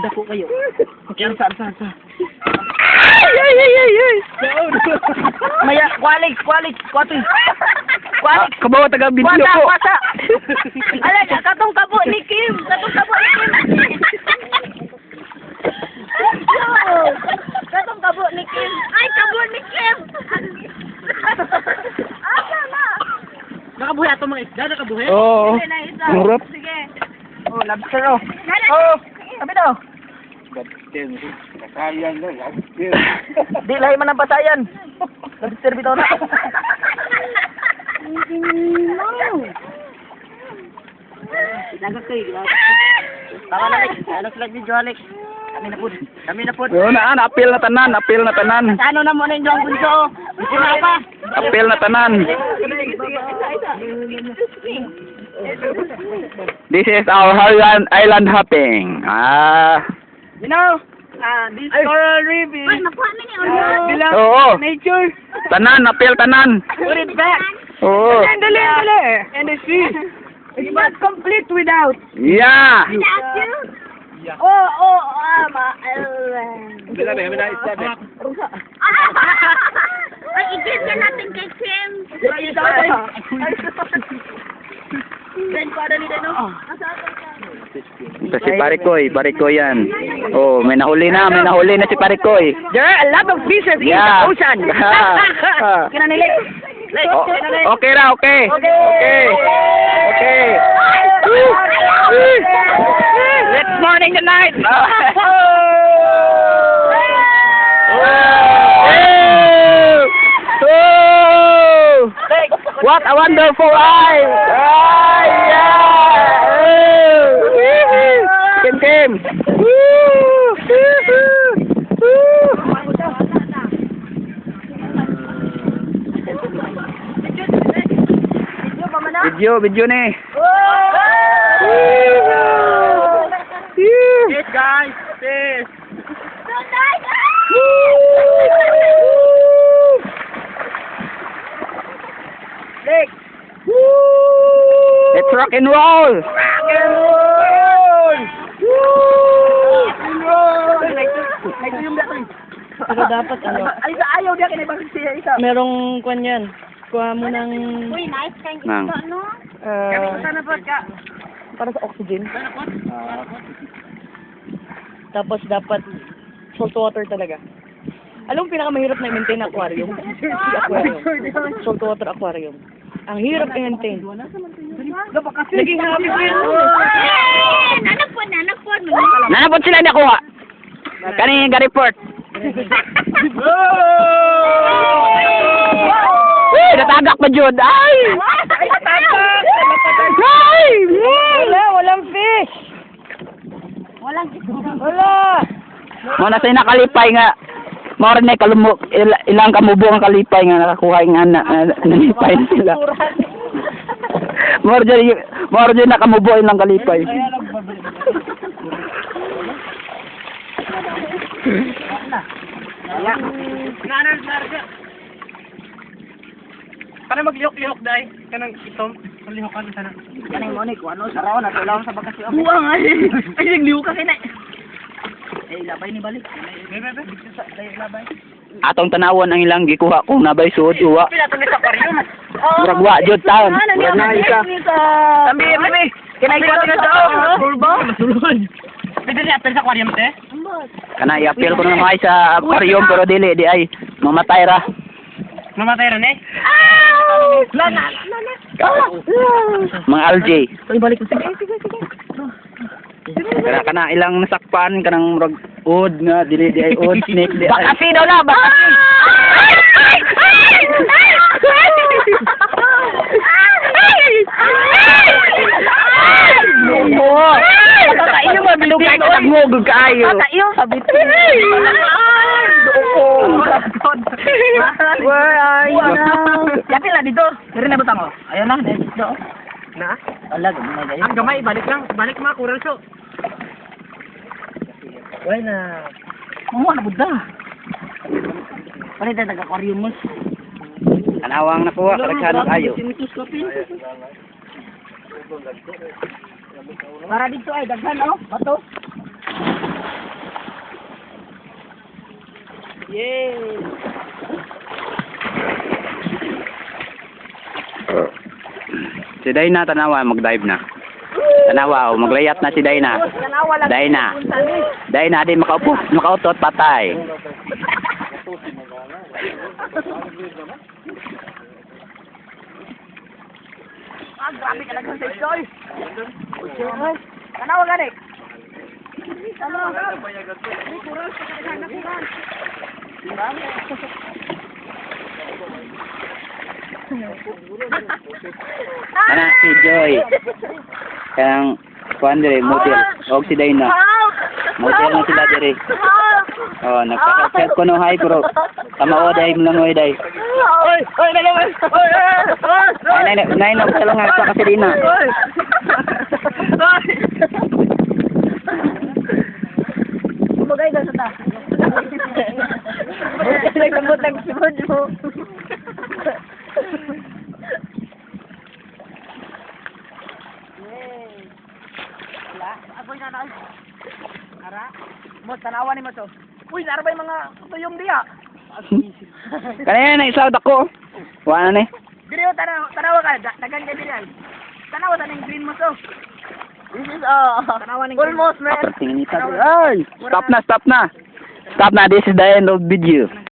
dako kayo. Yan, saan. Ay! Maya, kwalik. Kabawa taga video ko. Wasa. Ala, katong kabo ni Kim. Katong kabo ni Kim. Ay, kabo ni Kim. Asa na? Nakabuhi ato mga isda, nakabuhi? Oo. Murap. Sige. Oh, lobster oh. Sabi daw. Di lahi man ang pasayan. Lobster bitaw na. Tama na, ano sila video, Alex? Kami na po. Oo na, apil na tanan. Ano na muna yung bunso? Gusto na pa. Apil na tanan. This is our island hopping. You know, this coral reef is belongs Oo. to nature. Tanan, apil tanan. Put it back. Oo. Dali. And the sea. It's not complete without. Yeah. Igigil natin kay Kim. Dan ko ada ni Dano. Ito si Parikoy yan. Oh, may nahuli na si Parikoy. There are a lot of fishes in Yeah. the ocean. Kinanilig. Okay ra, okay. Let's morning tonight. Oh! What a wonderful eye! Kim! Video ni. Yes, guys. Yes. Let's rock and roll! Pero dapat ano? Ayaw dia kini bakit siya isa. Merong kwan yan. Kuha mo ng Uy, nice kayong Nang. ito, no? sana po ka. Para sa oxygen. Tapos dapat salt water talaga. Alam mo pinakamahirap na i-maintain na aquarium? Salt water aquarium. Ang hirap i-maintain. Naging happy ko yun. Nanapon. Nanapot sila na kuha. Kani nga report. Natagak pa jud. Ay! Walang fish. Wala. Mo na say nakalipay nga. Mao na kalumok ilang kamubo ang kalipay nga nakakuha nga nalipay na sila. Mao dyan nakamubo ilang kalipay. Para maglihok-lihok dai kanang itom, lihokan sana. Kanang mo ni kuno sa raon ato lang sa bakasyon. Buang ay. Ay naglihok ka kina. Labay ni balik. Labay. Atong tanawon ang ilang gikuha kung nabay suod uwa. Pila to ni sa aquarium. Murag wa jud taon. Wala na isa. Tambi. Kinay ko na sa bulbo. Pwede ni apel sa aquarium te? Kana i-appeal ko na mga sa aquarium pero dili di ay mamatay ra. Mamatay ra ni? Lana. Mga algae. Ibalik ko sige. Kaya kana ilang nasakpan kanang murag ud nga dili di ay ud snake di ay. Bakasi daw na, bakasi. Iyo mabilog kay nagmog kaayo. Iyo sabit. Where are you now? Yakin lah dito. Diri na butang oh. Ayo na, dito. Na? Ala, gamay gayo. Ang gamay balik mga kural so. Wala na. Mo na budda. Pare ta aquarium mo. Kanawang nakuha kalaghan kayo. Para dito ay daghan oh, bato. Yay! Si Dayna, tanawa, mag-dive na. Tanawa, oh, maglayat na si Dayna. Dayna. Dayna, di makautot, patay. Ah, grabe ka lang sa Joy. Tanawa gani. Tanawa. Ni kural sa kadaghan kural. Ana, si Joy. Kang, kuhan dire, model. O si Dayna. Model na sila dire. Oh, nagpakasya ko no, hay, bro. Tama o, day mo lang, oy, day. Oy, oy, nalaman. Oy, Ay, nay, nagsalungan sa kasi Dina. Oy. Bagay daw sa ta. Nagkamot ng sipod mo. Agoy na na. Ara. Mo tanawa ni mo to. Uy, narabay mga tuyong diya. Kanina na isaw dako. Wala na ni. Diriyo tanawa ka, dagan ka diriyan. Tanawa taning green mo to. This is tanawa ning almost man. After tingin ni Ay! Stop na. Stop na. This is the end of video.